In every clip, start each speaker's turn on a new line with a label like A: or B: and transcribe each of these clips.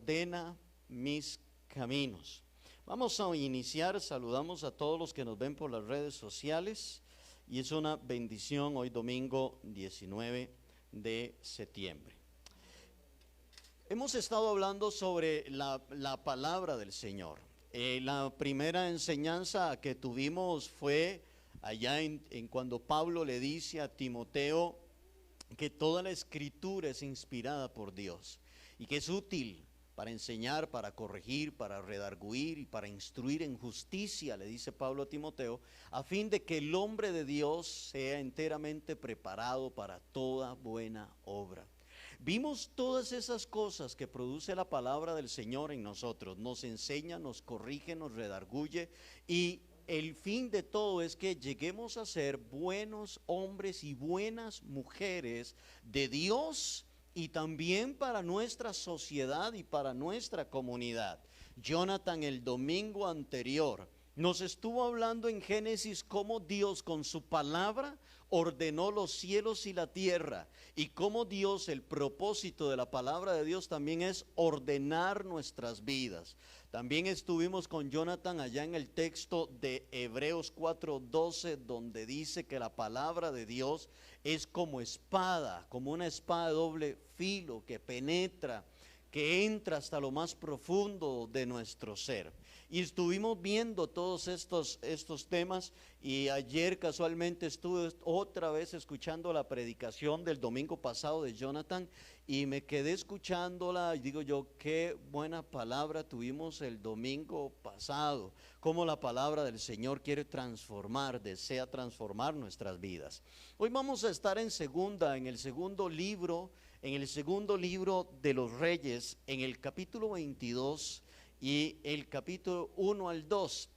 A: ordena mis caminos. Vamos a iniciar, saludamos a todos los que nos ven por las redes sociales y es una bendición hoy domingo 19 de septiembre. Hemos estado hablando sobre la palabra del Señor. La primera enseñanza que tuvimos fue allá en cuando Pablo le dice a Timoteo que toda la escritura es inspirada por Dios y que es útil para enseñar, para corregir, para redarguir y para instruir en justicia, le dice Pablo a Timoteo, a fin de que el hombre de Dios sea enteramente preparado para toda buena obra. Vimos todas esas cosas que produce la palabra del Señor en nosotros, nos enseña, nos corrige, nos redarguye y el fin de todo es que lleguemos a ser buenos hombres y buenas mujeres de Dios y también para nuestra sociedad y para nuestra comunidad. Jonathan el domingo anterior nos estuvo hablando en Génesis cómo Dios con su palabra ordenó los cielos y la tierra y cómo Dios, el propósito de la palabra de Dios también es ordenar nuestras vidas. También estuvimos con Jonathan allá en el texto de Hebreos 4:12 donde dice que la palabra de Dios es como espada, como una espada de doble filo que penetra, que entra hasta lo más profundo de nuestro ser. Y estuvimos viendo todos estos temas y ayer casualmente estuve otra vez escuchando la predicación del domingo pasado de Jonathan y me quedé escuchándola y digo yo, qué buena palabra tuvimos el domingo pasado, cómo la palabra del Señor quiere transformar, desea transformar nuestras vidas. Hoy vamos a estar en el segundo libro de los Reyes, en el capítulo 22 y el capítulo 1 al 2.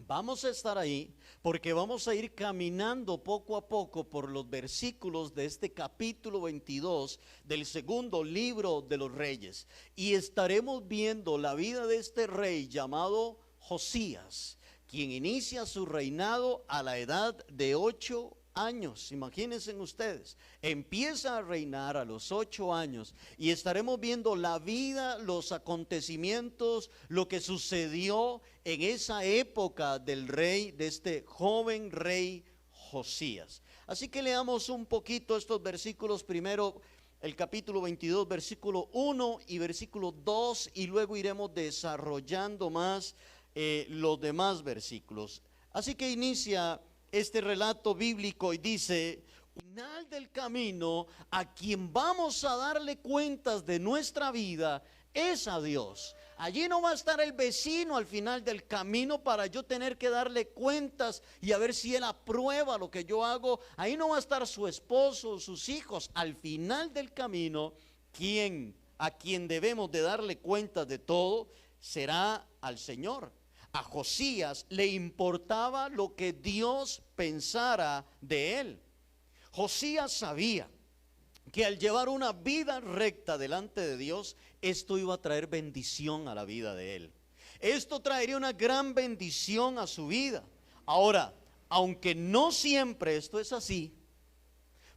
A: Vamos a estar ahí porque vamos a ir caminando poco a poco por los versículos de este capítulo 22 del segundo libro de los Reyes. Y estaremos viendo la vida de este rey llamado Josías, quien inicia su reinado a la edad de 8 años. Imagínense ustedes, empieza a reinar a los 8 años y estaremos viendo la vida, los acontecimientos, lo que sucedió en esa época del rey, de este joven rey Josías. Así que leamos un poquito estos versículos, primero el capítulo 22, versículo 1 y versículo 2 y luego iremos desarrollando más los demás versículos. Así que inicia este relato bíblico y dice: final del camino, a quien vamos a darle cuentas de nuestra vida es a Dios. Allí no va a estar el vecino al final del camino para yo tener que darle cuentas y a ver si él aprueba lo que yo hago. Ahí no va a estar su esposo, sus hijos. Al final del camino, a quien debemos de darle cuentas de todo será al Señor. A Josías le importaba lo que Dios pensara de él. Josías sabía que al llevar una vida recta delante de Dios, esto iba a traer bendición a la vida de él. Esto traería una gran bendición a su vida. Ahora, aunque no siempre esto es así,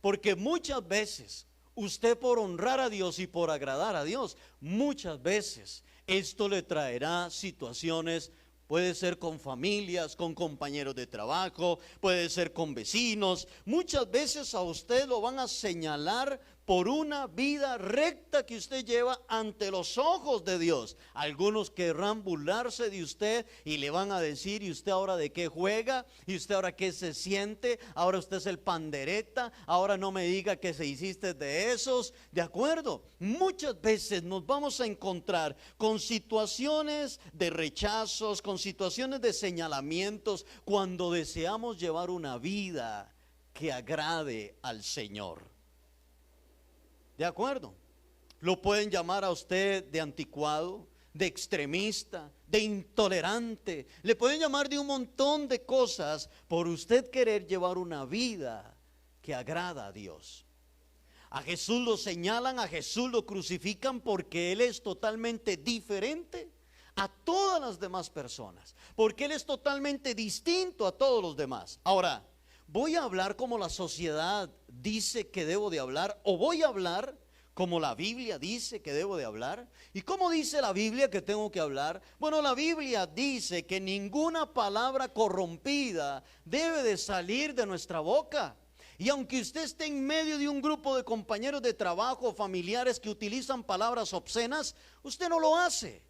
A: porque muchas veces usted por honrar a Dios y por agradar a Dios, muchas veces esto le traerá situaciones. Puede ser con familias, con compañeros de trabajo, puede ser con vecinos. Muchas veces a usted lo van a señalar por una vida recta que usted lleva ante los ojos de Dios. Algunos querrán burlarse de usted y le van a decir: ¿y usted ahora de qué juega? ¿Y usted ahora qué se siente? Ahora usted es el pandereta, ahora no me diga que se hiciste de esos. ¿De acuerdo? Muchas veces nos vamos a encontrar con situaciones de rechazos, con situaciones de señalamientos, cuando deseamos llevar una vida que agrade al Señor. ¿De acuerdo? Lo pueden llamar a usted de anticuado, de extremista, de intolerante. Le pueden llamar de un montón de cosas por usted querer llevar una vida que agrada a Dios. A Jesús lo señalan, a Jesús lo crucifican porque Él es totalmente diferente a todas las demás personas, porque Él es totalmente distinto a todos los demás. Ahora, ¿voy a hablar como la sociedad dice que debo de hablar o voy a hablar como la Biblia dice que debo de hablar. ¿Y cómo dice la Biblia que tengo que hablar? Bueno, la Biblia dice que ninguna palabra corrompida debe de salir de nuestra boca. Y aunque usted esté en medio de un grupo de compañeros de trabajo o familiares que utilizan palabras obscenas, usted no lo hace.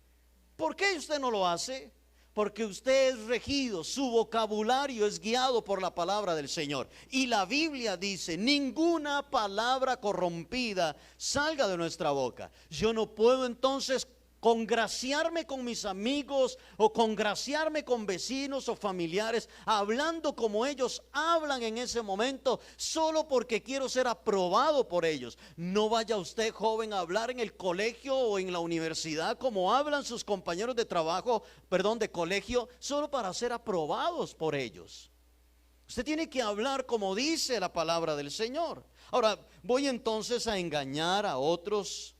A: ¿Por qué usted no lo hace? Porque usted es regido, su vocabulario es guiado por la palabra del Señor. Y la Biblia dice, ninguna palabra corrompida salga de nuestra boca. Yo no puedo entonces congraciarme con mis amigos o congraciarme con vecinos o familiares hablando como ellos hablan en ese momento solo porque quiero ser aprobado por ellos. No vaya usted, joven, a hablar en el colegio o en la universidad como hablan sus compañeros de trabajo, de colegio, solo para ser aprobados por ellos. Usted tiene que hablar como dice la palabra del Señor. Ahora, ¿voy entonces a engañar a otros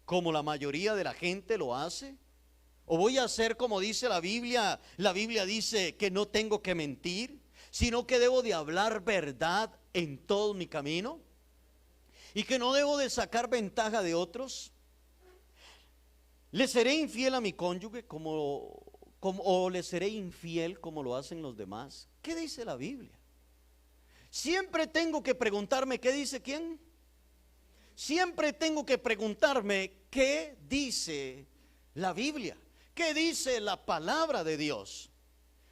A: como la mayoría de la gente lo hace? ¿O voy a hacer como dice la Biblia? La Biblia dice que no tengo que mentir, sino que debo de hablar verdad en todo mi camino, y que no debo de sacar ventaja de otros. ¿Le seré infiel a mi cónyuge o le seré infiel como lo hacen los demás? ¿Qué dice la Biblia? Siempre tengo que preguntarme, ¿qué dice quién? Siempre tengo que preguntarme, ¿qué dice la Biblia? ¿Qué dice la palabra de Dios?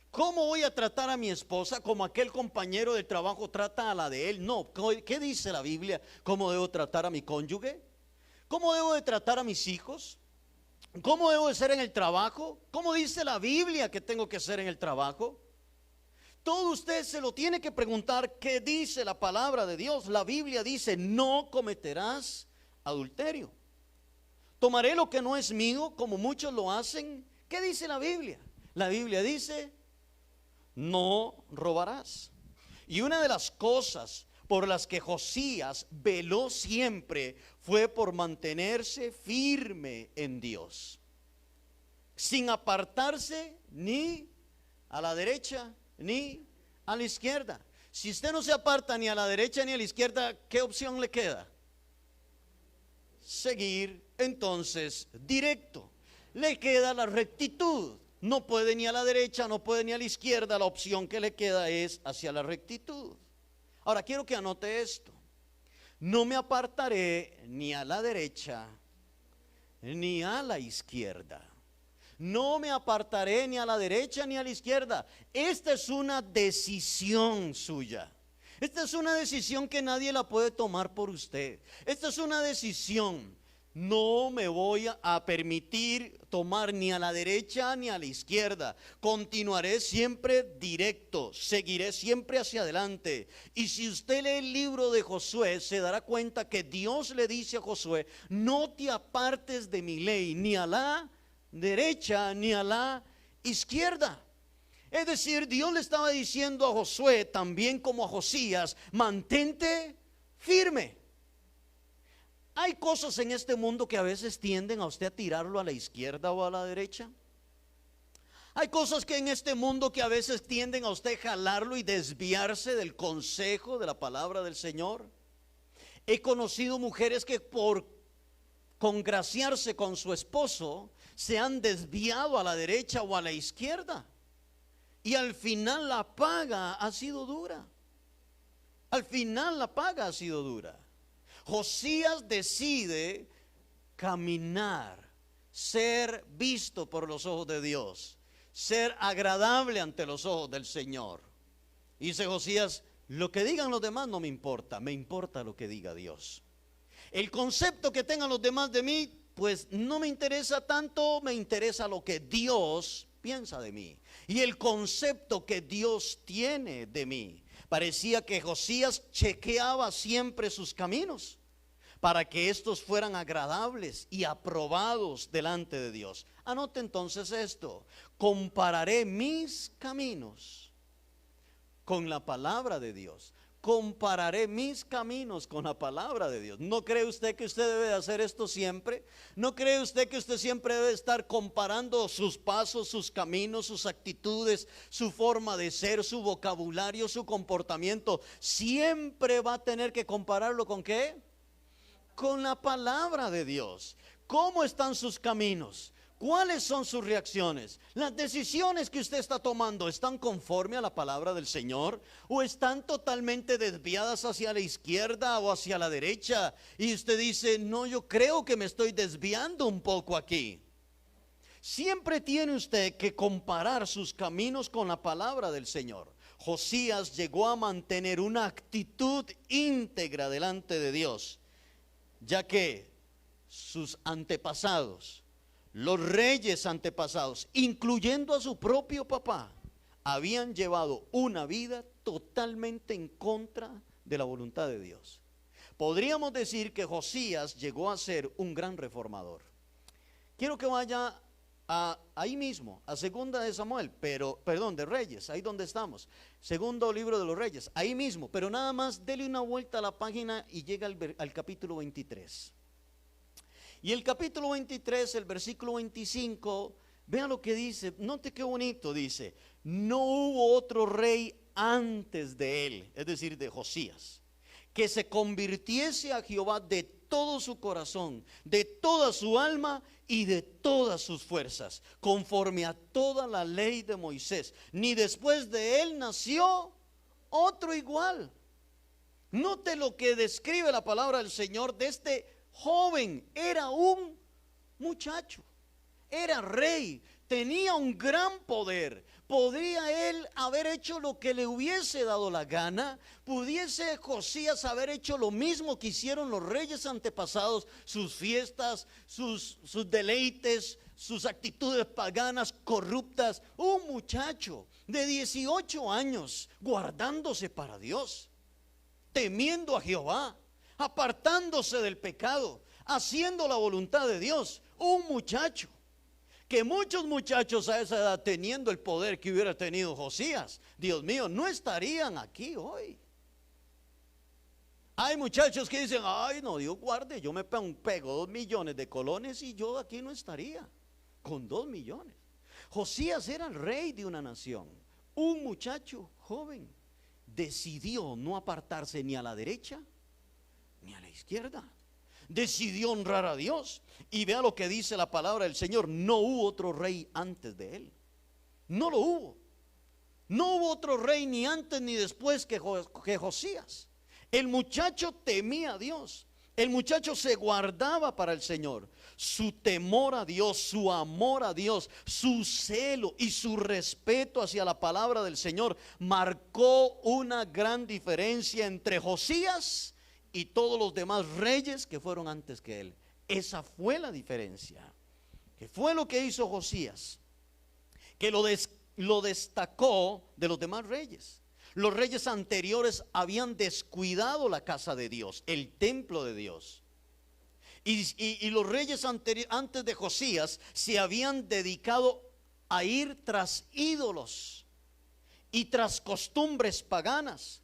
A: ¿Cómo voy a tratar a mi esposa como aquel compañero de trabajo trata a la de él? No, ¿qué dice la Biblia? ¿Cómo debo tratar a mi cónyuge? ¿Cómo debo de tratar a mis hijos? ¿Cómo debo de ser en el trabajo? ¿Cómo dice la Biblia que tengo que ser en el trabajo? Todo usted se lo tiene que preguntar, ¿qué dice la palabra de Dios? La Biblia dice, no cometerás adulterio. Tomaré lo que no es mío, como muchos lo hacen. ¿Qué dice la Biblia? La Biblia dice, no robarás. Y una de las cosas por las que Josías veló siempre fue por mantenerse firme en Dios, sin apartarse ni a la derecha ni a la izquierda. Si usted no se aparta ni a la derecha ni a la izquierda, ¿qué opción le queda? Seguir entonces directo. Le queda la rectitud. No puede ni a la derecha, no puede ni a la izquierda. La opción que le queda es hacia la rectitud. Ahora quiero que anote esto. No me apartaré ni a la derecha ni a la izquierda. No me apartaré ni a la derecha ni a la izquierda. Esta es una decisión suya. Esta es una decisión que nadie la puede tomar por usted. Esta es una decisión. No me voy a permitir tomar ni a la derecha ni a la izquierda. Continuaré siempre directo, seguiré siempre hacia adelante. Y si usted lee el libro de Josué, se dará cuenta que Dios le dice a Josué, no te apartes de mi ley, ni a la derecha ni a la izquierda. Es decir, Dios le estaba diciendo a Josué, también como a Josías, mantente firme. Hay cosas en este mundo que a veces tienden a usted a tirarlo a la izquierda o a la derecha. Hay cosas que en este mundo que a veces tienden a usted jalarlo y desviarse del consejo de la palabra del Señor. He conocido mujeres que por congraciarse con su esposo se han desviado a la derecha o a la izquierda, y al final la paga ha sido dura. Al final la paga ha sido dura. Josías decide caminar, ser visto por los ojos de Dios, ser agradable ante los ojos del Señor. Y dice Josías, lo que digan los demás no me importa, me importa lo que diga Dios. El concepto que tengan los demás de mí, pues no me interesa tanto, me interesa lo que Dios piensa de mí y el concepto que Dios tiene de mí. Parecía que Josías chequeaba siempre sus caminos para que estos fueran agradables y aprobados delante de Dios. Anote entonces esto: compararé mis caminos con la palabra de Dios. Compararé mis caminos con la palabra de Dios. ¿No cree usted que usted debe de hacer esto siempre? ¿No cree usted que usted siempre debe estar comparando sus pasos, sus caminos, sus actitudes, su forma de ser, su vocabulario, su comportamiento? Siempre va a tener que compararlo ¿con qué? con la palabra de Dios. ¿Cómo están sus caminos? ¿Cuáles son sus reacciones? ¿Las decisiones que usted está tomando están conforme a la palabra del Señor? ¿O están totalmente desviadas hacia la izquierda o hacia la derecha? Y usted dice, no, yo creo que me estoy desviando un poco aquí. Siempre tiene usted que comparar sus caminos con la palabra del Señor. Josías llegó a mantener una actitud íntegra delante de Dios, ya que sus antepasados, los reyes antepasados, incluyendo a su propio papá, habían llevado una vida totalmente en contra de la voluntad de Dios. Podríamos decir que Josías llegó a ser un gran reformador. Quiero que vaya ahí mismo, a segunda de Samuel, de Reyes, ahí donde estamos, segundo libro de los Reyes, ahí mismo, pero nada más dele una vuelta a la página y llega al capítulo 23. Y el capítulo 23, el versículo 25, vea lo que dice, note qué bonito, dice, no hubo otro rey antes de él, es decir, de Josías, que se convirtiese a Jehová de todo su corazón, de toda su alma y de todas sus fuerzas, conforme a toda la ley de Moisés, ni después de él nació otro igual. Note lo que describe la palabra del Señor de este joven. Era un muchacho, era rey, tenía un gran poder. ¿Podría él haber hecho lo que le hubiese dado la gana? ¿Pudiese Josías haber hecho lo mismo que hicieron los reyes antepasados? Sus fiestas, sus deleites, sus actitudes paganas, corruptas. Un muchacho de 18 años guardándose para Dios, temiendo a Jehová, apartándose del pecado, haciendo la voluntad de Dios. Un muchacho que muchos muchachos a esa edad, teniendo el poder que hubiera tenido Josías, Dios mío, no estarían aquí hoy. Hay muchachos que dicen, ay no, Dios guarde, yo me pego 2 millones de colones y yo aquí no estaría con 2 millones. Josías era el rey de una nación. Un muchacho joven decidió no apartarse ni a la derecha ni a la izquierda. Decidió honrar a Dios. Y vea lo que dice la palabra del Señor: no hubo otro rey antes de él. No lo hubo. No hubo otro rey ni antes ni después que Josías. El muchacho temía a Dios. El muchacho se guardaba para el Señor. Su temor a Dios, su amor a Dios, su celo y su respeto hacia la palabra del Señor marcó una gran diferencia entre Josías y todos los demás reyes que fueron antes que él. Esa fue la diferencia. ¿Qué fue lo que hizo Josías? Que lo destacó de los demás reyes. Los reyes anteriores habían descuidado la casa de Dios, el templo de Dios. Y los reyes antes de Josías se habían dedicado a ir tras ídolos y tras costumbres paganas,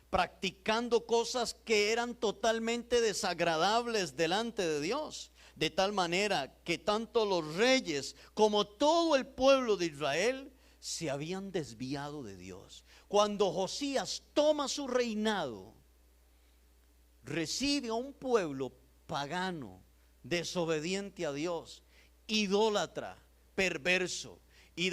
A: practicando cosas que eran totalmente desagradables delante de Dios. De tal manera que tanto los reyes como todo el pueblo de Israel se habían desviado de Dios. Cuando Josías toma su reinado, recibe a un pueblo pagano, desobediente a Dios, idólatra, perverso. Y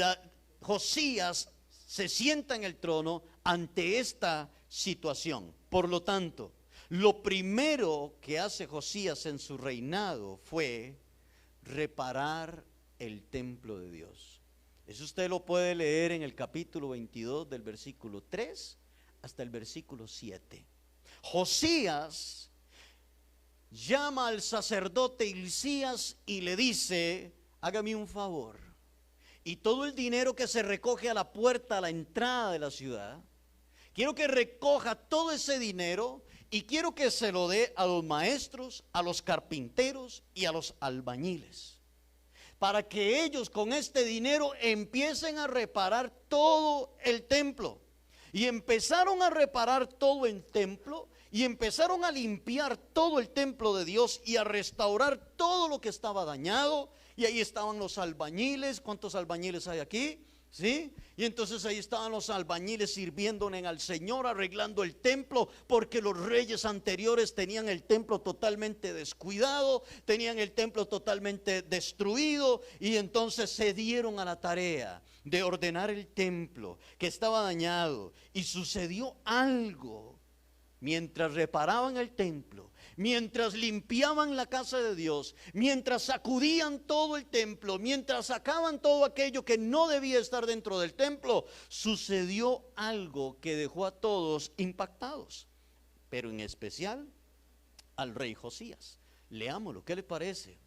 A: Josías se sienta en el trono ante esta situación. Por lo tanto, lo primero que hace Josías en su reinado fue reparar el templo de Dios. Eso usted lo puede leer en el capítulo 22 del versículo 3 hasta el versículo 7. Josías llama al sacerdote Hilcías y le dice: hágame un favor, y todo el dinero que se recoge a la puerta, a la entrada de la ciudad, quiero que recoja todo ese dinero y quiero que se lo dé a los maestros, a los carpinteros y a los albañiles, para que ellos con este dinero empiecen a reparar todo el templo. Y empezaron a reparar todo el templo y empezaron a limpiar todo el templo de Dios y a restaurar todo lo que estaba dañado. Y ahí estaban los albañiles. ¿Cuántos albañiles hay aquí? ¿Sí? Y entonces ahí estaban los albañiles sirviéndole al Señor, arreglando el templo, porque los reyes anteriores tenían el templo totalmente descuidado, tenían el templo totalmente destruido, y entonces se dieron a la tarea de ordenar el templo que estaba dañado. Y sucedió algo mientras reparaban el templo, mientras limpiaban la casa de Dios, mientras sacudían todo el templo, mientras sacaban todo aquello que no debía estar dentro del templo, sucedió algo que dejó a todos impactados, pero en especial al rey Josías. Leámoslo, ¿qué le parece?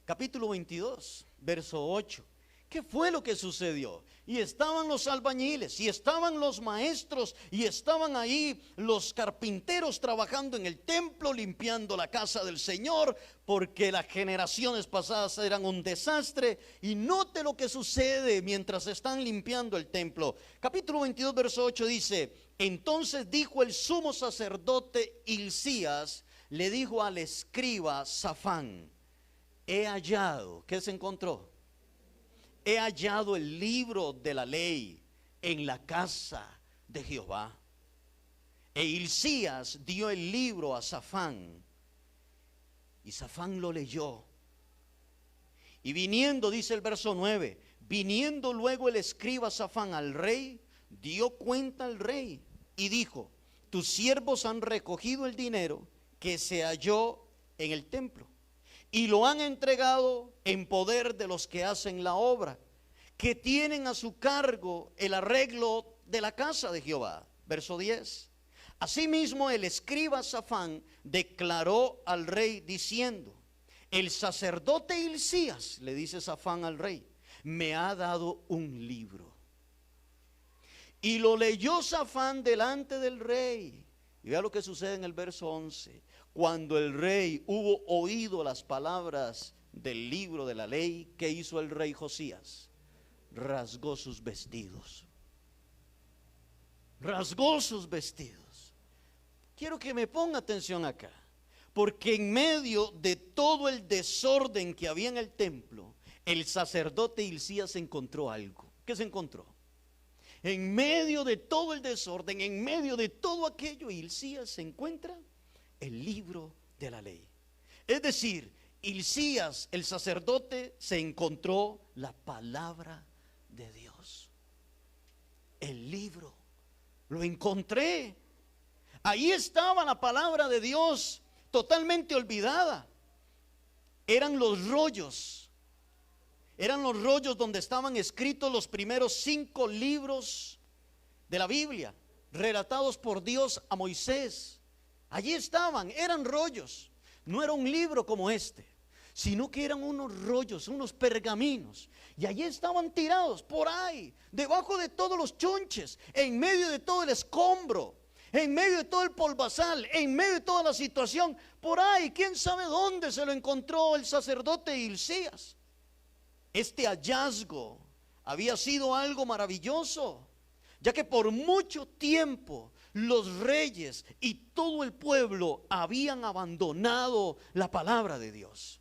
A: Capítulo 22, verso 8. ¿Qué fue lo que sucedió? Y estaban los albañiles, y estaban los maestros, y estaban ahí los carpinteros trabajando en el templo, limpiando la casa del Señor, porque las generaciones pasadas eran un desastre. Y note lo que sucede mientras están limpiando el templo. Capítulo 22, verso 8 dice: entonces dijo el sumo sacerdote Hilcías, le dijo al escriba Safán: he hallado, ¿qué se encontró? He hallado el libro de la ley en la casa de Jehová. E Hilcías dio el libro a Safán, y Safán lo leyó. Y viniendo, dice el verso 9, viniendo luego el escriba Safán al rey, dio cuenta al rey y dijo: tus siervos han recogido el dinero que se halló en el templo, y lo han entregado en poder de los que hacen la obra, que tienen a su cargo el arreglo de la casa de Jehová. Verso 10. Asimismo el escriba Safán declaró al rey diciendo: el sacerdote Hilcías, le dice Safán al rey, me ha dado un libro. Y lo leyó Safán delante del rey. Y vea lo que sucede en el verso 11. Cuando el rey hubo oído las palabras del libro de la ley, ¿qué hizo el rey Josías? Rasgó sus vestidos. Rasgó sus vestidos. Quiero que me ponga atención acá, porque en medio de todo el desorden que había en el templo, el sacerdote Hilcías encontró algo. ¿Qué se encontró? En medio de todo el desorden, en medio de todo aquello, Hilcías se encuentra el libro de la ley. Es decir, Hilcías, el sacerdote, se encontró la palabra de Dios. El libro, lo encontré. Ahí estaba la palabra de Dios, totalmente olvidada. Eran los rollos donde estaban escritos los primeros 5 libros de la Biblia, relatados por Dios a Moisés. Allí estaban, eran rollos. No era un libro como este, sino que eran unos rollos, unos pergaminos. Y allí estaban tirados por ahí, debajo de todos los chunches, en medio de todo el escombro, en medio de todo el polvazal, en medio de toda la situación. Por ahí, quién sabe dónde se lo encontró el sacerdote Hilcías. Este hallazgo había sido algo maravilloso, ya que por mucho tiempo los reyes y todo el pueblo habían abandonado la palabra de Dios.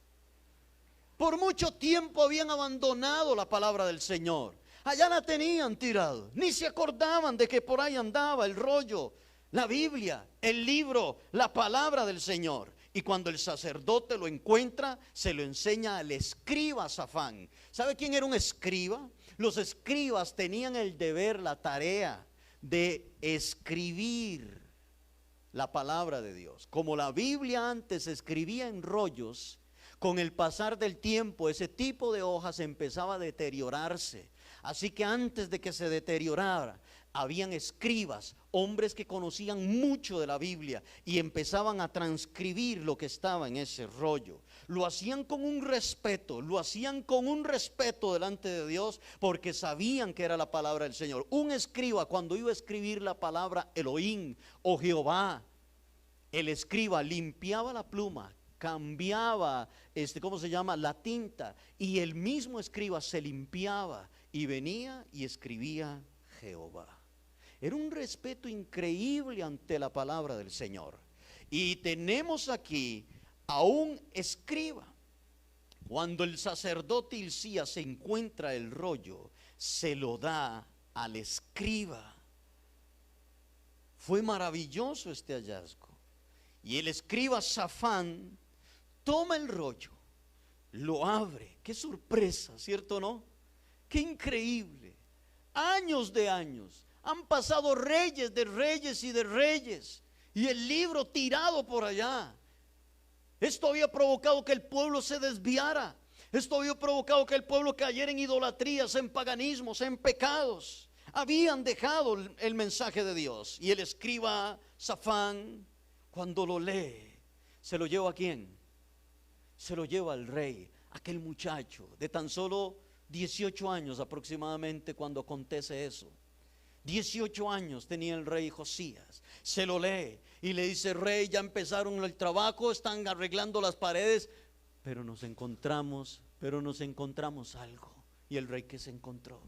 A: Por mucho tiempo habían abandonado la palabra del Señor. Allá la tenían tirado, ni se acordaban de que por ahí andaba el rollo, la Biblia, el libro, la palabra del Señor. Y cuando el sacerdote lo encuentra, se lo enseña al escriba Safán. ¿Sabe quién era un escriba? Los escribas tenían el deber, la tarea de escribir la palabra de Dios. Como la Biblia antes se escribía en rollos, con el pasar del tiempo ese tipo de hojas empezaba a deteriorarse. Así que antes de que se deteriorara, habían escribas, hombres que conocían mucho de la Biblia y empezaban a transcribir lo que estaba en ese rollo. Lo hacían con un respeto, delante de Dios, porque sabían que era la palabra del Señor. Un escriba, cuando iba a escribir la palabra Elohim o Jehová, el escriba limpiaba la pluma, cambiaba la tinta, y el mismo escriba se limpiaba y venía y escribía Jehová. Era un respeto increíble ante la palabra del Señor. Y tenemos aquí a un escriba. Cuando el sacerdote Hilcías se encuentra el rollo, se lo da al escriba. Fue maravilloso este hallazgo. Y el escriba Safán toma el rollo, lo abre. Qué sorpresa, ¿cierto o no? Qué increíble. Años de años. Han pasado reyes de reyes y de reyes. Y el libro tirado por allá. Esto había provocado que el pueblo se desviara. Esto había provocado que el pueblo cayera en idolatrías, en paganismos, en pecados. Habían dejado el mensaje de Dios. Y el escriba Safán, cuando lo lee, ¿se lo lleva a quién? Se lo lleva al rey, aquel muchacho de tan solo 18 años aproximadamente cuando acontece eso. 18 años tenía el rey Josías. Se lo lee y le dice: rey, ya empezaron el trabajo, están arreglando las paredes, pero nos encontramos algo. Y el rey, ¿qué se encontró?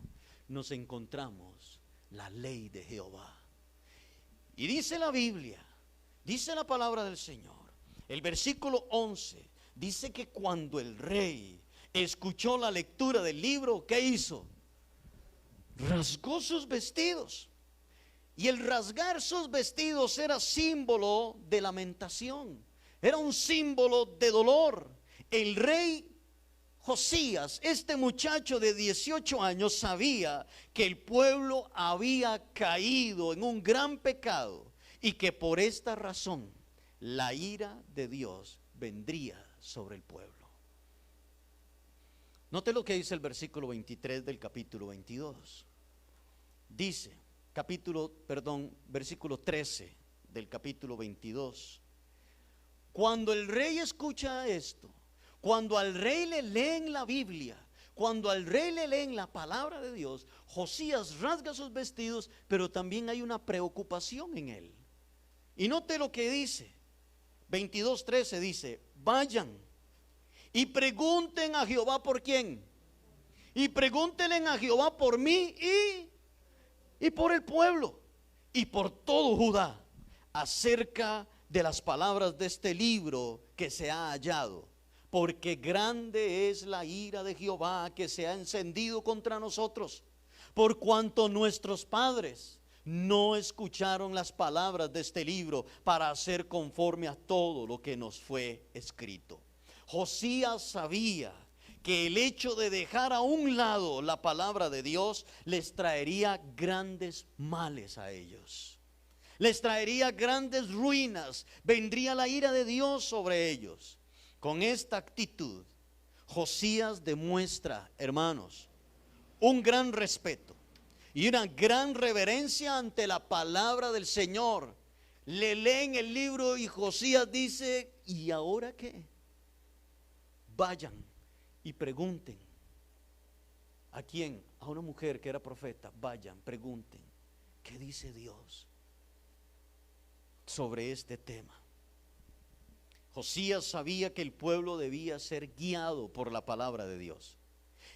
A: Nos encontramos la ley de Jehová. Y dice la Biblia, dice la palabra del Señor, el versículo 11, dice que cuando el rey escuchó la lectura del libro, ¿qué hizo? Rasgó sus vestidos. Y el rasgar sus vestidos era símbolo de lamentación, era un símbolo de dolor. El rey Josías, este muchacho de 18 años, sabía que el pueblo había caído en un gran pecado y que por esta razón la ira de Dios vendría sobre el pueblo. Note lo que dice el versículo 23 del capítulo 22. Dice, versículo 13 del capítulo 22. Cuando el rey escucha esto, cuando al rey le leen la Biblia, cuando al rey le leen la palabra de Dios, Josías rasga sus vestidos, pero también hay una preocupación en él. Y note lo que dice, 22:13 dice: vayan y pregunten a Jehová por quién. Y pregúntenle a Jehová por mí y por el pueblo y por todo Judá acerca de las palabras de este libro que se ha hallado. Porque grande es la ira de Jehová que se ha encendido contra nosotros, por cuanto nuestros padres no escucharon las palabras de este libro para hacer conforme a todo lo que nos fue escrito. Josías sabía que el hecho de dejar a un lado la palabra de Dios les traería grandes males a ellos. Les traería grandes ruinas, vendría la ira de Dios sobre ellos. Con esta actitud, Josías demuestra, hermanos, un gran respeto y una gran reverencia ante la palabra del Señor. Le leen el libro y Josías dice: ¿y ahora qué? Vayan y pregunten. ¿A quién? A una mujer que era profeta. Vayan, pregunten, ¿qué dice Dios sobre este tema? Josías sabía que el pueblo debía ser guiado por la palabra de Dios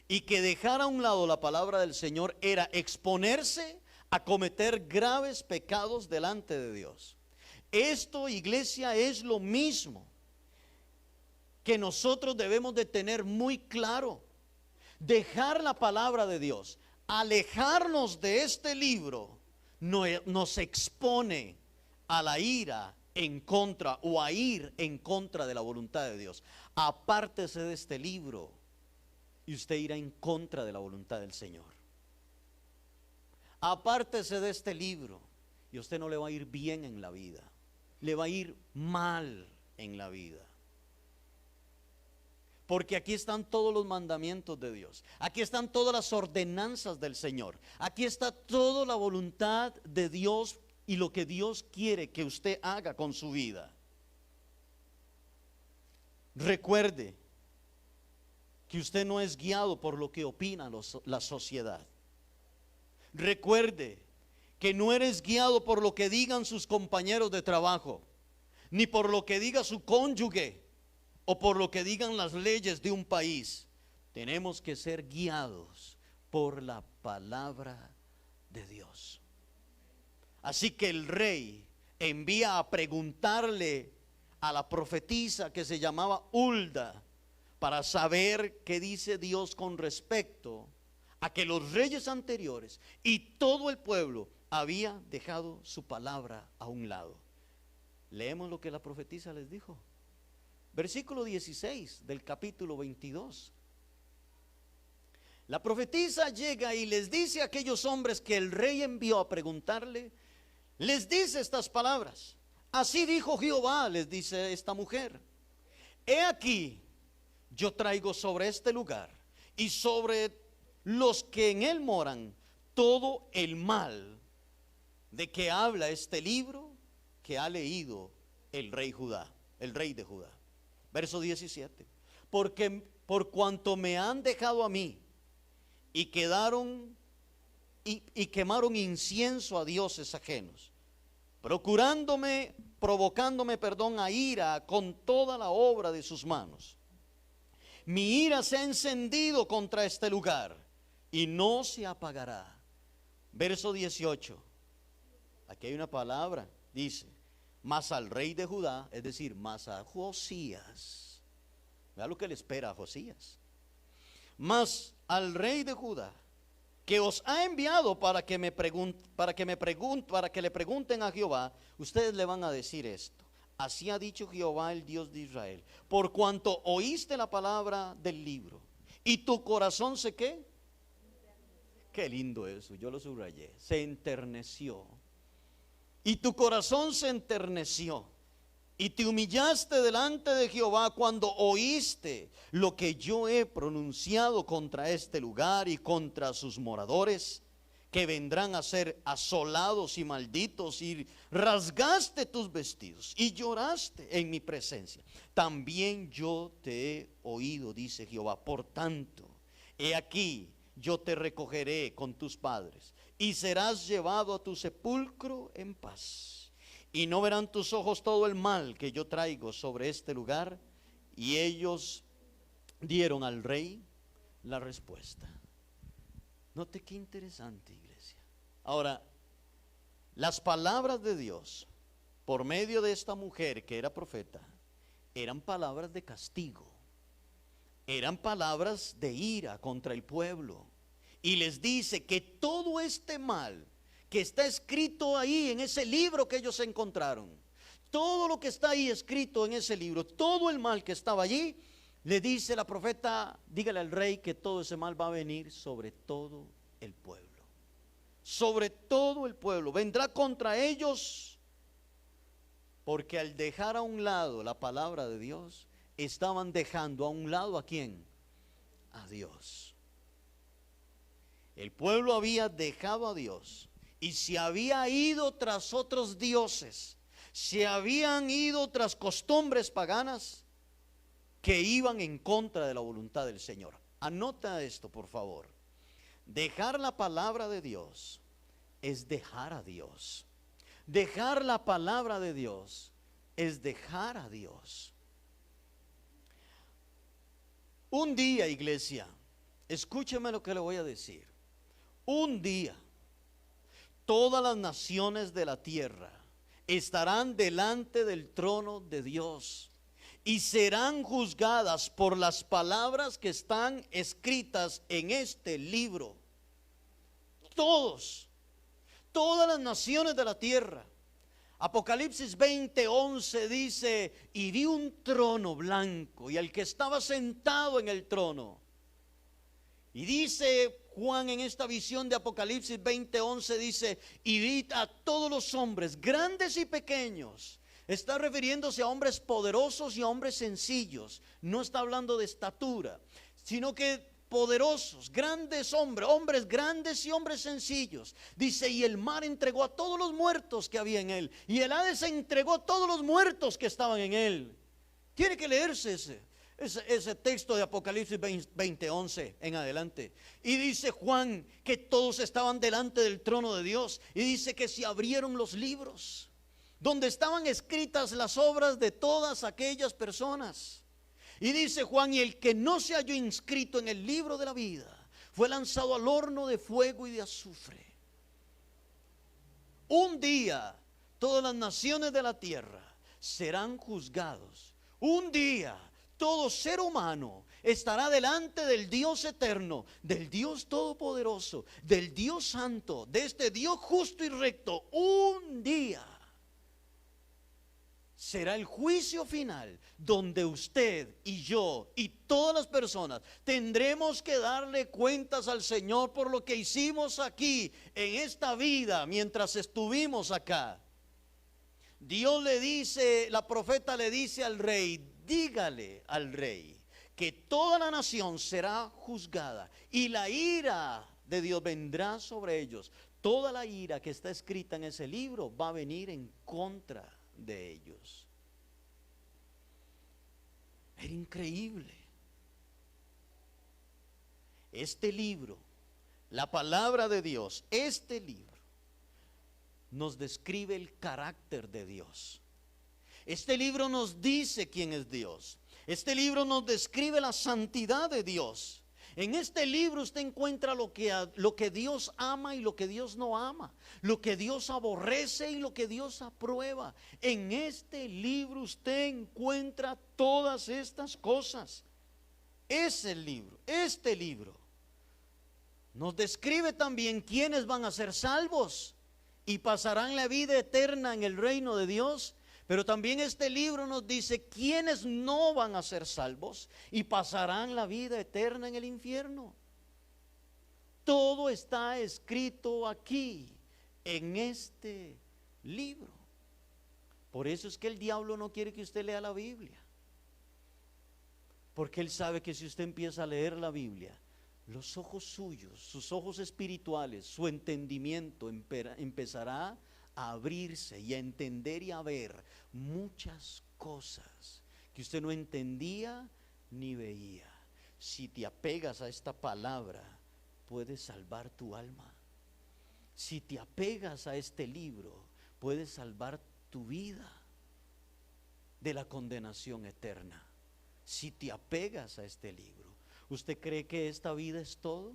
A: y que dejar a un lado la palabra del Señor era exponerse a cometer graves pecados delante de Dios. Esto, iglesia, es lo mismo que nosotros debemos de tener muy claro. Dejar la palabra de Dios, alejarnos de este libro, nos expone a la ira en contra, o a ir en contra de la voluntad de Dios. Apártese de este libro y usted irá en contra de la voluntad del Señor. Apártese de este libro y usted no le va a ir bien en la vida, le va a ir mal en la vida. Porque aquí están todos los mandamientos de Dios, aquí están todas las ordenanzas del Señor, aquí está toda la voluntad de Dios y lo que Dios quiere que usted haga con su vida. Recuerde que usted no es guiado por lo que opina la sociedad. Recuerde que no eres guiado por lo que digan sus compañeros de trabajo, ni por lo que diga su cónyuge, o por lo que digan las leyes de un país. Tenemos que ser guiados por la palabra de Dios. Así que el rey envía a preguntarle a la profetisa que se llamaba Hulda para saber qué dice Dios con respecto a que los reyes anteriores y todo el pueblo había dejado su palabra a un lado. Leemos lo que la profetisa les dijo. Versículo 16 del capítulo 22. La profetisa llega y les dice a aquellos hombres que el rey envió a preguntarle, les dice estas palabras. Así dijo Jehová, les dice esta mujer. He aquí, yo traigo sobre este lugar y sobre los que en él moran todo el mal de que habla este libro que ha leído el rey Judá, el rey de Judá. Verso 17. Porque por cuanto me han dejado a mí y quedaron y quemaron incienso a dioses ajenos, provocándome, a ira con toda la obra de sus manos. Mi ira se ha encendido contra este lugar y no se apagará. Verso 18. Aquí hay una palabra, dice, mas al rey de Judá, es decir, mas a Josías. Vea lo que le espera a Josías. Mas al rey de Judá, que os ha enviado para que le pregunten a Jehová, ustedes le van a decir esto. Así ha dicho Jehová, el Dios de Israel, por cuanto oíste la palabra del libro y tu corazón se ¿qué? Qué lindo eso, yo lo subrayé. Se enterneció. Y tu corazón se enterneció. Y te humillaste delante de Jehová cuando oíste lo que yo he pronunciado contra este lugar y contra sus moradores, que vendrán a ser asolados y malditos, y rasgaste tus vestidos y lloraste en mi presencia. También yo te he oído, dice Jehová. Por tanto, he aquí, yo te recogeré con tus padres y serás llevado a tu sepulcro en paz. Y no verán tus ojos todo el mal que yo traigo sobre este lugar. Y ellos dieron al rey la respuesta. Note qué interesante, iglesia. Ahora, las palabras de Dios por medio de esta mujer que era profeta eran palabras de castigo, eran palabras de ira contra el pueblo. Y les dice que todo este mal que está escrito ahí en ese libro que ellos encontraron, todo lo que está ahí escrito en ese libro, todo el mal que estaba allí, le dice la profeta, dígale al rey que todo ese mal va a venir sobre todo el pueblo. Sobre todo el pueblo. Vendrá contra ellos, porque al dejar a un lado la palabra de Dios, estaban dejando a un lado ¿a quién? A Dios. El pueblo había dejado a Dios y se había ido tras otros dioses, se habían ido tras costumbres paganas que iban en contra de la voluntad del Señor. Anota esto, por favor. Dejar la palabra de Dios es dejar a Dios. Dejar la palabra de Dios es dejar a Dios. Un día, iglesia, escúcheme lo que le voy a decir. Un día, todas las naciones de la tierra estarán delante del trono de Dios y serán juzgadas por las palabras que están escritas en este libro. Todas las naciones de la tierra. Apocalipsis 20:11 dice, y vi un trono blanco y al que estaba sentado en el trono. Y dice Juan en esta visión de Apocalipsis 20:11, dice, y vi a todos los hombres, grandes y pequeños. Está refiriéndose a hombres poderosos y a hombres sencillos. No está hablando de estatura, sino que poderosos, grandes hombres grandes y hombres sencillos. Dice, y el mar entregó a todos los muertos que había en él, y el Hades entregó a todos los muertos que estaban en él. Tiene que leerse ese texto de Apocalipsis 20:11 en adelante. Y dice Juan que todos estaban delante del trono de Dios, y dice que se abrieron los libros donde estaban escritas las obras de todas aquellas personas. Y dice Juan, y el que no se halló inscrito en el libro de la vida fue lanzado al horno de fuego y de azufre. Un día todas las naciones de la tierra serán juzgados. Un día todo ser humano estará delante del Dios eterno, del Dios todopoderoso, del Dios santo, de este Dios justo y recto. Un día será el juicio final, donde usted y yo y todas las personas tendremos que darle cuentas al Señor por lo que hicimos aquí en esta vida mientras estuvimos acá. Dios le dice, la profeta le dice al rey, dígale al rey que toda la nación será juzgada y la ira de Dios vendrá sobre ellos. Toda la ira que está escrita en ese libro va a venir en contra de ellos. Era increíble. Este libro, la palabra de Dios, este libro nos describe el carácter de Dios. Este libro nos dice quién es Dios. Este libro nos describe la santidad de Dios. En este libro usted encuentra lo que Dios ama y lo que Dios no ama, lo que Dios aborrece y lo que Dios aprueba. En este libro usted encuentra todas estas cosas. Es el libro, este libro nos describe también quiénes van a ser salvos y pasarán la vida eterna en el reino de Dios. Pero también este libro nos dice quiénes no van a ser salvos y pasarán la vida eterna en el infierno. Todo está escrito aquí, en este libro. Por eso es que el diablo no quiere que usted lea la Biblia. Porque él sabe que si usted empieza a leer la Biblia, los ojos suyos, sus ojos espirituales, su entendimiento empezará a abrirse y a entender y a ver muchas cosas que usted no entendía ni veía. Si te apegas a esta palabra, puedes salvar tu alma. Si te apegas a este libro, puedes salvar tu vida de la condenación eterna. Si te apegas a este libro. ¿Usted cree que esta vida es todo?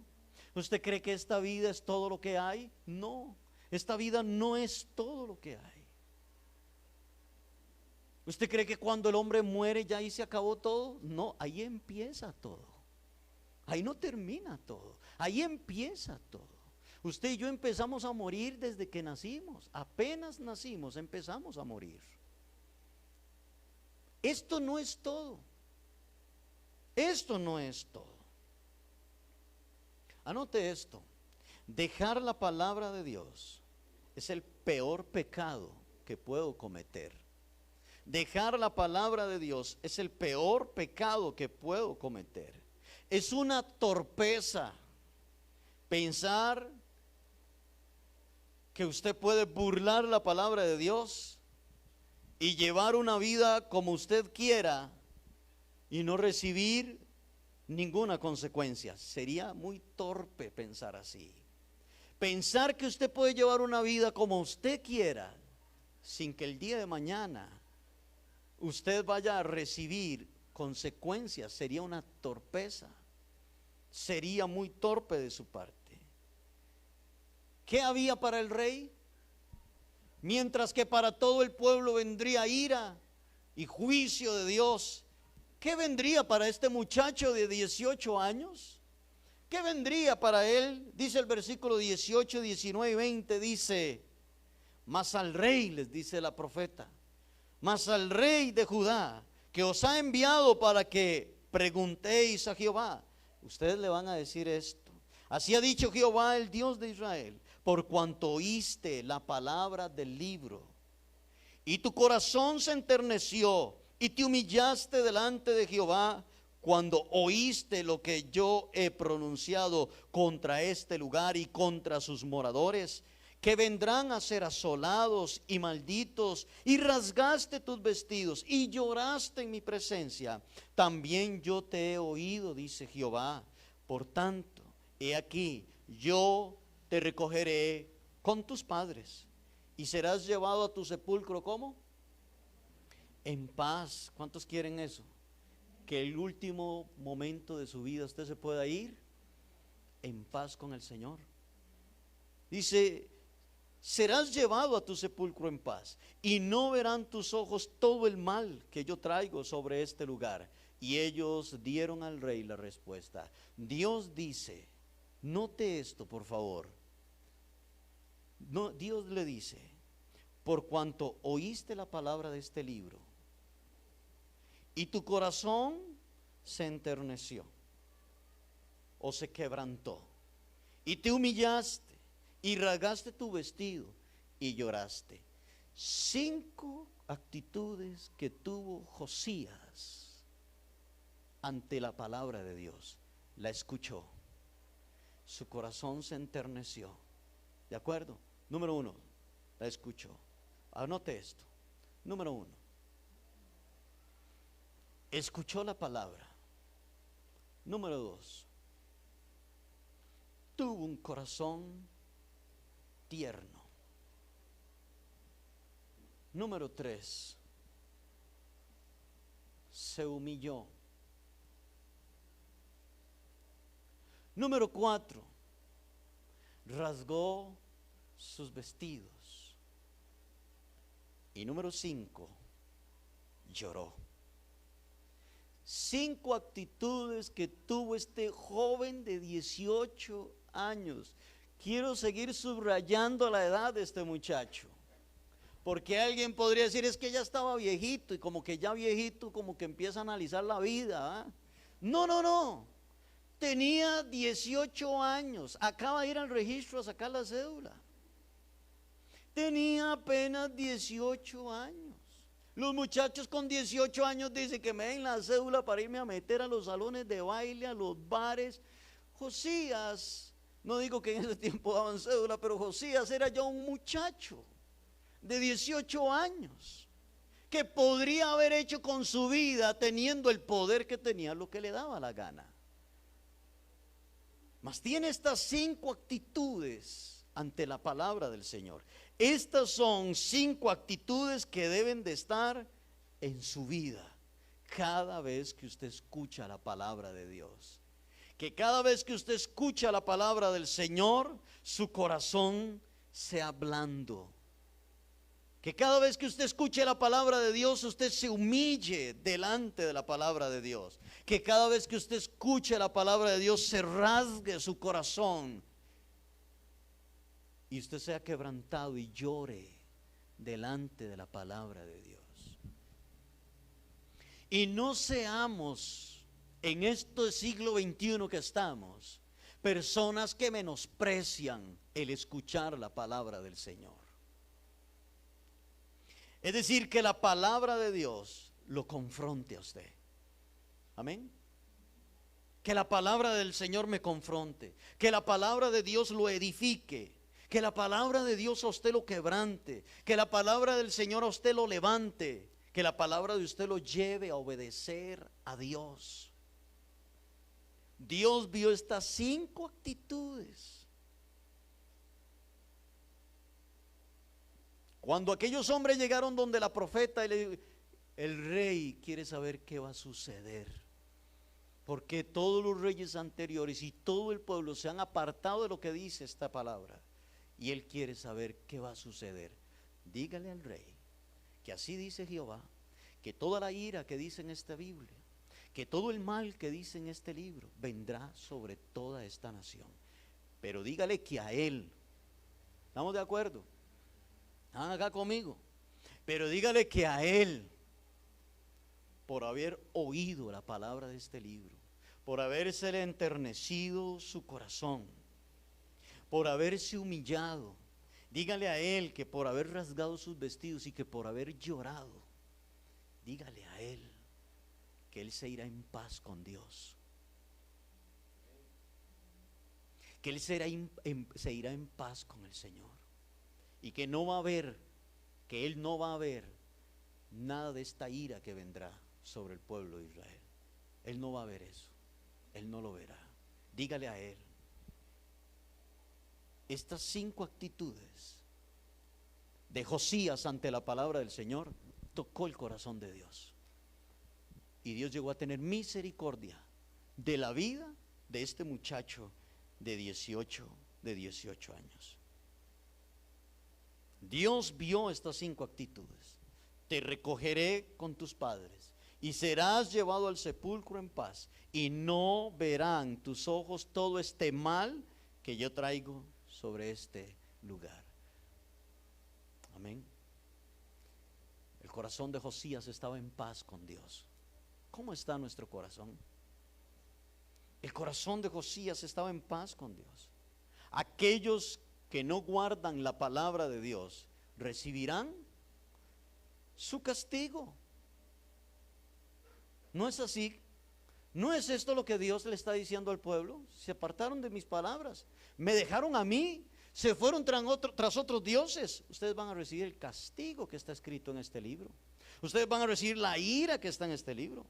A: ¿Usted cree que esta vida es todo lo que hay? No. Esta vida no es todo lo que hay. ¿Usted cree que cuando el hombre muere ya ahí se acabó todo? No, ahí empieza todo. Ahí no termina todo. Ahí empieza todo. Usted y yo empezamos a morir desde que nacimos. Apenas nacimos empezamos a morir. Esto no es todo. Esto no es todo. Anote esto. Dejar la palabra de Dios es el peor pecado que puedo cometer. Dejar la palabra de Dios es el peor pecado que puedo cometer. Es una torpeza pensar que usted puede burlar la palabra de Dios y llevar una vida como usted quiera y no recibir ninguna consecuencia. Sería muy torpe pensar así. Pensar que usted puede llevar una vida como usted quiera, sin que el día de mañana usted vaya a recibir consecuencias, sería una torpeza. Sería muy torpe de su parte. ¿Qué había para el rey? Mientras que para todo el pueblo vendría ira y juicio de Dios, ¿qué vendría para este muchacho de 18 años? ¿Qué vendría para él? Dice el versículo 18, 19 y 20, dice: mas al rey, les dice la profeta, mas al rey de Judá, que os ha enviado para que preguntéis a Jehová. Ustedes le van a decir esto: así ha dicho Jehová, el Dios de Israel, por cuanto oíste la palabra del libro, y tu corazón se enterneció, y te humillaste delante de Jehová, cuando oíste lo que yo he pronunciado contra este lugar y contra sus moradores, que vendrán a ser asolados y malditos, y rasgaste tus vestidos y lloraste en mi presencia, también yo te he oído, dice Jehová. Por tanto, he aquí, yo te recogeré con tus padres, y serás llevado a tu sepulcro, ¿cómo? En paz. ¿Cuántos quieren eso? Que el último momento de su vida usted se pueda ir en paz con el Señor. Dice: serás llevado a tu sepulcro en paz, y no verán tus ojos todo el mal que yo traigo sobre este lugar, Y ellos dieron al rey la respuesta. Dios dice, note esto por favor. No, Dios le dice, por cuanto oíste la palabra de este libro y tu corazón se enterneció o se quebrantó y te humillaste y rasgaste tu vestido y lloraste. 5 actitudes que tuvo Josías ante la palabra de Dios. La escuchó, su corazón se enterneció. ¿De acuerdo? Número 1, la escuchó. Anote esto. Número 1, escuchó la palabra. Número 2, tuvo un corazón tierno. Número 3, se humilló. Número 4, rasgó sus vestidos. Y número 5, lloró. 5 actitudes que tuvo este joven de 18 años. Quiero seguir subrayando la edad de este muchacho, porque alguien podría decir, es que ya estaba viejito, y como que ya viejito, como que empieza a analizar la vida, ¿eh? No, tenía 18 años, acaba de ir al registro a sacar la cédula. Tenía apenas 18 años. Los muchachos con 18 años dicen que me den la cédula para irme a meter a los salones de baile, a los bares. Josías, no digo que en ese tiempo daban cédula, pero Josías era ya un muchacho de 18 años que podría haber hecho con su vida, teniendo el poder que tenía, lo que le daba la gana. Mas tiene estas 5 actitudes ante la palabra del Señor. Estas son 5 actitudes que deben de estar en su vida cada vez que usted escucha la palabra de Dios. Que cada vez que usted escucha la palabra del Señor, su corazón sea blando. Que cada vez que usted escuche la palabra de Dios, usted se humille delante de la palabra de Dios. Que cada vez que usted escuche la palabra de Dios, se rasgue su corazón y usted sea quebrantado y llore delante de la palabra de Dios. Y no seamos, en este siglo XXI que estamos, personas que menosprecian el escuchar la palabra del Señor. Es decir, que la palabra de Dios lo confronte a usted. Amén. Que la palabra del Señor me confronte. Que la palabra de Dios lo edifique. Que la palabra de Dios a usted lo quebrante. Que la palabra del Señor a usted lo levante. Que la palabra de usted lo lleve a obedecer a Dios. Dios vio estas 5 actitudes. Cuando aquellos hombres llegaron donde la profeta, el rey quiere saber qué va a suceder. Porque todos los reyes anteriores y todo el pueblo se han apartado de lo que dice esta palabra. Y él quiere saber qué va a suceder. Dígale al rey que así dice Jehová, que toda la ira que dice en esta Biblia, que todo el mal que dice en este libro vendrá sobre toda esta nación. Pero dígale que a él, ¿estamos de acuerdo? Están acá conmigo. Pero dígale que a él, por haber oído la palabra de este libro, por haberse enternecido su corazón, por haberse humillado, dígale a él que por haber rasgado sus vestidos y que por haber llorado, dígale a él que él se irá en paz con Dios. Que él se irá en paz con el Señor. Y que no va a haber, que él no va a ver nada de esta ira que vendrá sobre el pueblo de Israel. Él no va a ver eso. Él no lo verá. Dígale a él. Estas 5 actitudes de Josías ante la palabra del Señor tocó el corazón de Dios. Y Dios llegó a tener misericordia de la vida de este muchacho de 18 años. Dios vio estas 5 actitudes. Te recogeré con tus padres y serás llevado al sepulcro en paz, y no verán tus ojos todo este mal que yo traigo sobre este lugar. Amén. El corazón de Josías estaba en paz con Dios. ¿Cómo está nuestro corazón? El corazón de Josías estaba en paz con Dios. Aquellos que no guardan la palabra de Dios recibirán su castigo. ¿No es así? ¿No es esto lo que Dios le está diciendo al pueblo? Se apartaron de mis palabras, me dejaron a mí, se fueron tras otros dioses. Ustedes van a recibir el castigo que está escrito en este libro. Ustedes van a recibir la ira que está en este libro.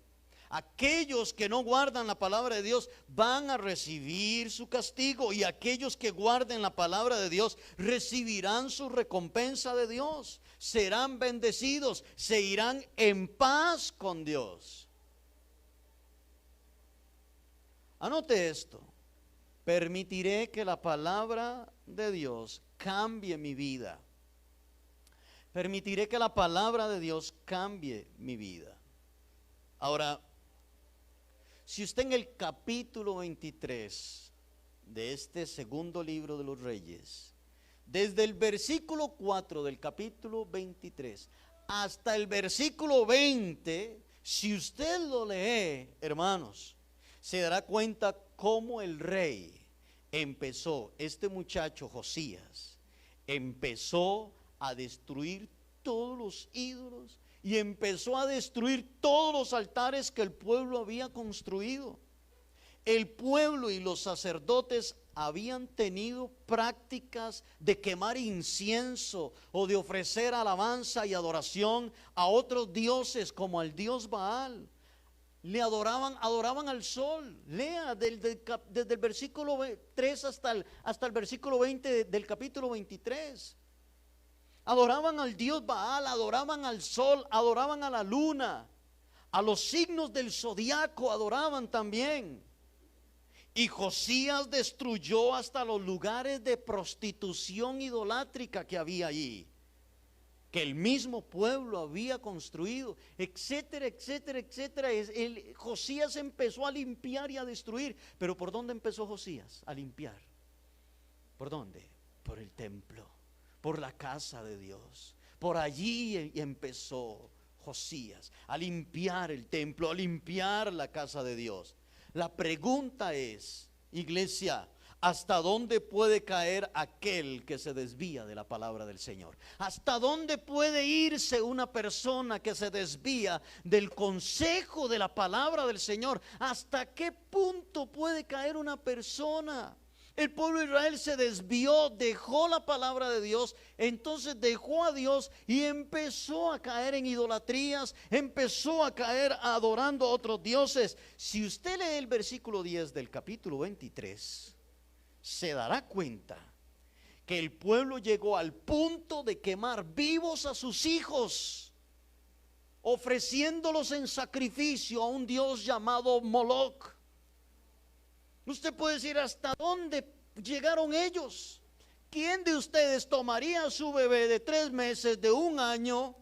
A: Aquellos que no guardan la palabra de Dios van a recibir su castigo, y aquellos que guarden la palabra de Dios recibirán su recompensa de Dios. Serán bendecidos, se irán en paz con Dios. Anote esto: permitiré que la palabra de Dios cambie mi vida. Permitiré que la palabra de Dios cambie mi vida. Ahora, si usted en el capítulo 23 de este segundo libro de los Reyes, desde el versículo 4 del capítulo 23 hasta el versículo 20, si usted lo lee, hermanos, se dará cuenta cómo el rey empezó, este muchacho Josías, empezó a destruir todos los ídolos y empezó a destruir todos los altares que el pueblo había construido. El pueblo y los sacerdotes habían tenido prácticas de quemar incienso o de ofrecer alabanza y adoración a otros dioses como al dios Baal. Le adoraban al sol. Lea desde el versículo 3 hasta el versículo 20 del capítulo 23. Adoraban al dios Baal, adoraban al sol, adoraban a la luna, a los signos del zodiaco adoraban también. Y Josías destruyó hasta los lugares de prostitución idolátrica que había allí, que el mismo pueblo había construido, etcétera, etcétera, etcétera. Josías empezó a limpiar y a destruir. Pero ¿por dónde empezó Josías a limpiar? ¿Por dónde? Por el templo, por la casa de Dios. Por allí empezó Josías a limpiar el templo, a limpiar la casa de Dios. La pregunta es, iglesia, ¿hasta dónde puede caer aquel que se desvía de la palabra del Señor? ¿Hasta dónde puede irse una persona que se desvía del consejo de la palabra del Señor? ¿Hasta qué punto puede caer una persona? El pueblo de Israel se desvió, dejó la palabra de Dios, entonces dejó a Dios y empezó a caer en idolatrías, empezó a caer adorando a otros dioses. Si usted lee el versículo 10 del capítulo 23, se dará cuenta que el pueblo llegó al punto de quemar vivos a sus hijos, ofreciéndolos en sacrificio a un dios llamado Moloch. Usted puede decir, ¿hasta dónde llegaron ellos? ¿Quién de ustedes tomaría a su bebé de 3 meses, de 1 año,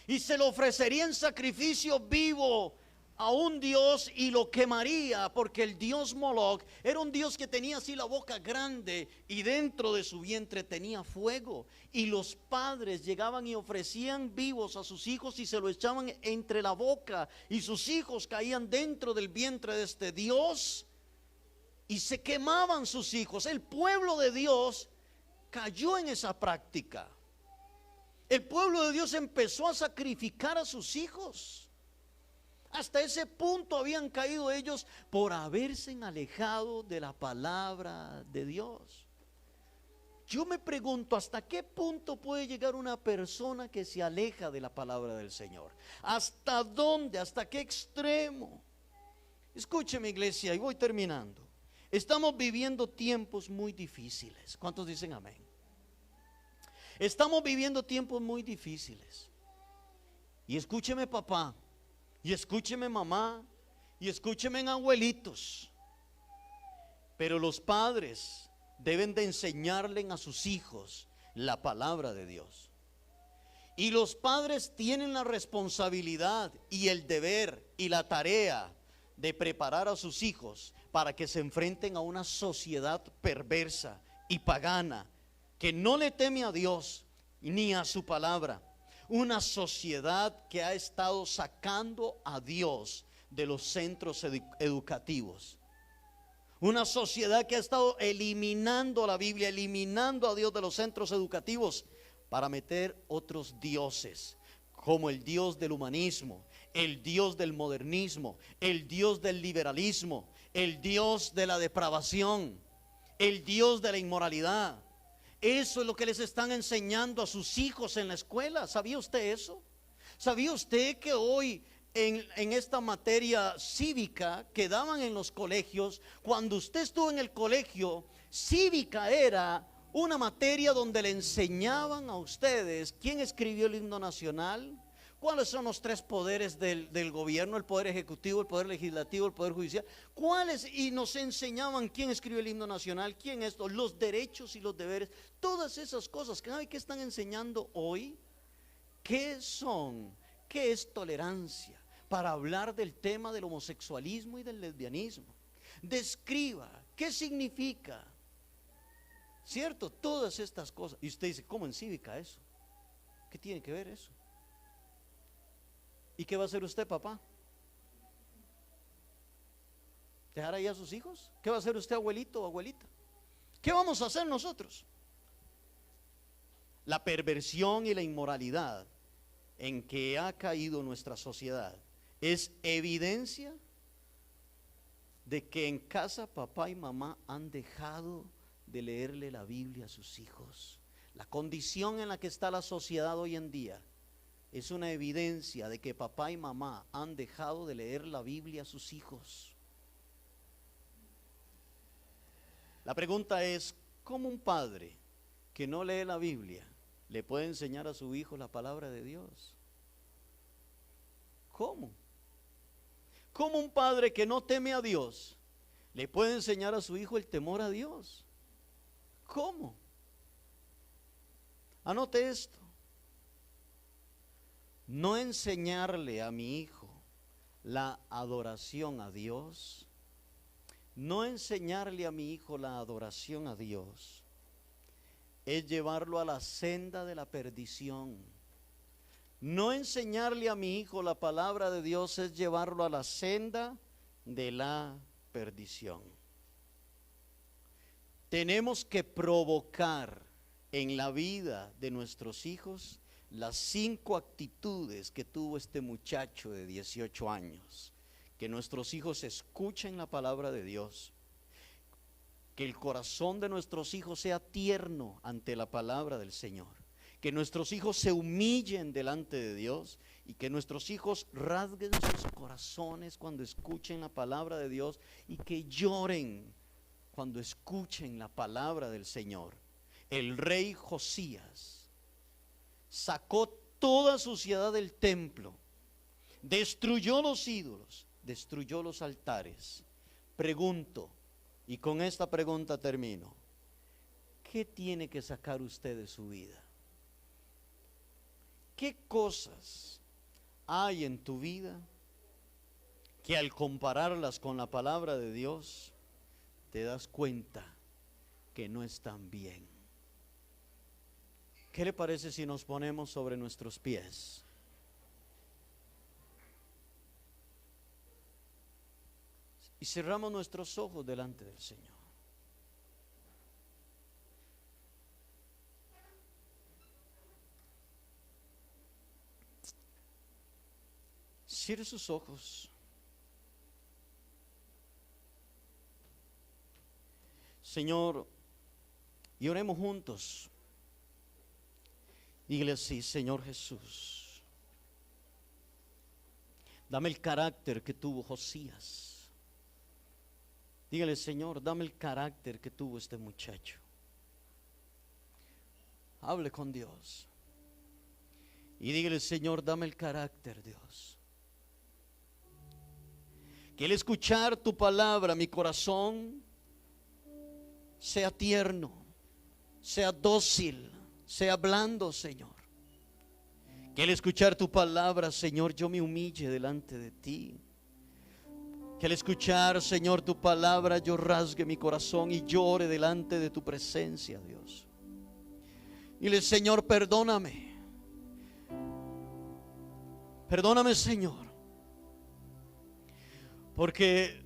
A: y se lo ofrecería en sacrificio vivo a un dios y lo quemaría? Porque el dios Moloch era un dios que tenía así la boca grande y dentro de su vientre tenía fuego, y los padres llegaban y ofrecían vivos a sus hijos y se lo echaban entre la boca, y sus hijos caían dentro del vientre de este dios y se quemaban sus hijos. El pueblo de Dios cayó en esa práctica. El pueblo de Dios empezó a sacrificar a sus hijos. Hasta ese punto habían caído ellos por haberse alejado de la palabra de Dios. Yo me pregunto, ¿hasta qué punto puede llegar una persona que se aleja de la palabra del Señor? ¿Hasta dónde? ¿Hasta qué extremo? Escúcheme, iglesia, y voy terminando. Estamos viviendo tiempos muy difíciles. ¿Cuántos dicen amén? Estamos viviendo tiempos muy difíciles. Y escúcheme, papá, y escúcheme, mamá, y escúcheme, abuelitos. Pero los padres deben de enseñarle a sus hijos la palabra de Dios. Y los padres tienen la responsabilidad y el deber y la tarea de preparar a sus hijos para que se enfrenten a una sociedad perversa y pagana que no le teme a Dios ni a su palabra. Una sociedad que ha estado sacando a Dios de los centros educativos. Una sociedad que ha estado eliminando la Biblia, eliminando a Dios de los centros educativos para meter otros dioses, como el Dios del humanismo, el Dios del modernismo, el Dios del liberalismo, el Dios de la depravación, el Dios de la inmoralidad. Eso es lo que les están enseñando a sus hijos en la escuela. ¿Sabía usted eso? ¿Sabía usted que hoy en esta materia cívica que daban en los colegios, cuando usted estuvo en el colegio, cívica era una materia donde le enseñaban a ustedes quién escribió el himno nacional, cuáles son los tres poderes del gobierno, el poder ejecutivo, el poder legislativo, el poder judicial, y nos enseñaban quién escribió el himno nacional, quién esto, los derechos y los deberes, todas esas cosas. ¿Qué están enseñando hoy? ¿Qué son? ¿Qué es tolerancia? Para hablar del tema del homosexualismo y del lesbianismo. Describa qué significa, ¿cierto? Todas estas cosas. Y usted dice, ¿cómo en cívica eso? ¿Qué tiene que ver eso? ¿Y qué va a hacer usted, papá? ¿Dejar ahí a sus hijos? ¿Qué va a hacer usted, abuelito o abuelita? ¿Qué vamos a hacer nosotros? La perversión y la inmoralidad en que ha caído nuestra sociedad es evidencia de que en casa papá y mamá han dejado de leerle la Biblia a sus hijos. La condición en la que está la sociedad hoy en día es una evidencia de que papá y mamá han dejado de leer la Biblia a sus hijos. La pregunta es, ¿cómo un padre que no lee la Biblia le puede enseñar a su hijo la palabra de Dios? ¿Cómo? ¿Cómo un padre que no teme a Dios le puede enseñar a su hijo el temor a Dios? ¿Cómo? Anote esto. No enseñarle a mi hijo la adoración a Dios, no enseñarle a mi hijo la adoración a Dios, es llevarlo a la senda de la perdición. No enseñarle a mi hijo la palabra de Dios es llevarlo a la senda de la perdición. Tenemos que provocar en la vida de nuestros hijos las 5 actitudes que tuvo este muchacho de 18 años. Que nuestros hijos escuchen la palabra de Dios. Que el corazón de nuestros hijos sea tierno ante la palabra del Señor. Que nuestros hijos se humillen delante de Dios. Y que nuestros hijos rasguen sus corazones cuando escuchen la palabra de Dios. Y que lloren cuando escuchen la palabra del Señor. El rey Josías sacó toda suciedad del templo, destruyó los ídolos, destruyó los altares. Pregunto, y con esta pregunta termino, ¿qué tiene que sacar usted de su vida? ¿Qué cosas hay en tu vida que al compararlas con la palabra de Dios te das cuenta que no están bien? ¿Qué le parece si nos ponemos sobre nuestros pies? Y cerramos nuestros ojos delante del Señor. Cierre sus ojos. Señor, y oremos juntos. Dígale así: Señor Jesús, dame el carácter que tuvo Josías. Dígale: Señor, dame el carácter que tuvo este muchacho. Hable con Dios y dígale: Señor, dame el carácter, Dios, que al escuchar tu palabra mi corazón sea tierno, sea dócil, sea blando, Señor. Que al escuchar tu palabra, Señor, yo me humille delante de ti. Que al escuchar, Señor, tu palabra, yo rasgue mi corazón y llore delante de tu presencia, Dios. Dile, Señor, perdóname. Perdóname, Señor. Porque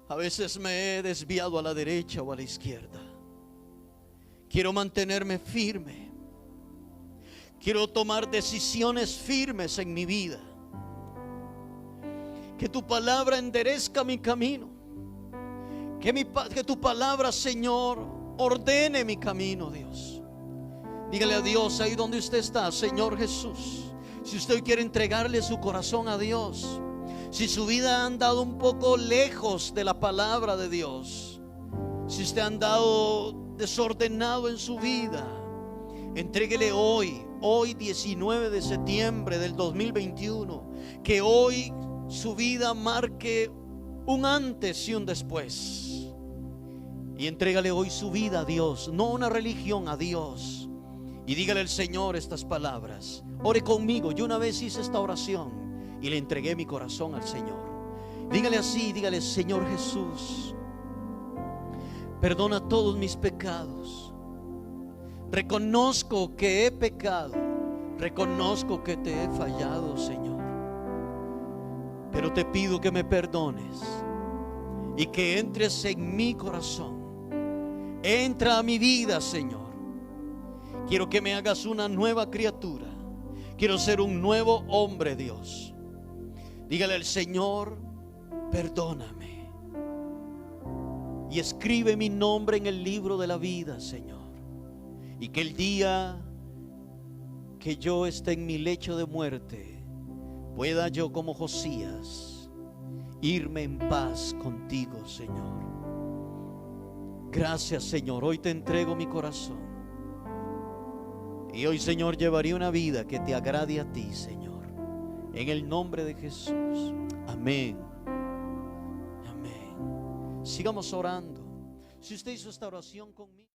A: a veces me he desviado a la derecha o a la izquierda. Quiero mantenerme firme. Quiero tomar decisiones firmes en mi vida. Que tu palabra enderezca mi camino. Que tu palabra, Señor, ordene mi camino, Dios. Dígale a Dios ahí donde usted está, Señor Jesús. Si usted quiere entregarle su corazón a Dios, si su vida ha andado un poco lejos de la palabra de Dios, si usted ha andado desordenado en su vida, entréguele hoy 19 de septiembre del 2021, que hoy su vida marque un antes y un después. Y entrégale hoy su vida a Dios, no una religión, a Dios. Y dígale al Señor estas palabras. Ore conmigo. Yo una vez hice esta oración y le entregué mi corazón al Señor. Dígale así, dígale: Señor Jesús, perdona todos mis pecados. Reconozco que he pecado. Reconozco que te he fallado, Señor. Pero te pido que me perdones y que entres en mi corazón. Entra a mi vida, Señor. Quiero que me hagas una nueva criatura. Quiero ser un nuevo hombre, Dios. Dígale al Señor: perdóname. Y escribe mi nombre en el libro de la vida, Señor. Y que el día que yo esté en mi lecho de muerte, pueda yo, como Josías, irme en paz contigo, Señor. Gracias, Señor. Hoy te entrego mi corazón. Y hoy, Señor, llevaré una vida que te agrade a ti, Señor. En el nombre de Jesús. Amén. Amén. Sigamos orando. Si usted hizo esta oración conmigo.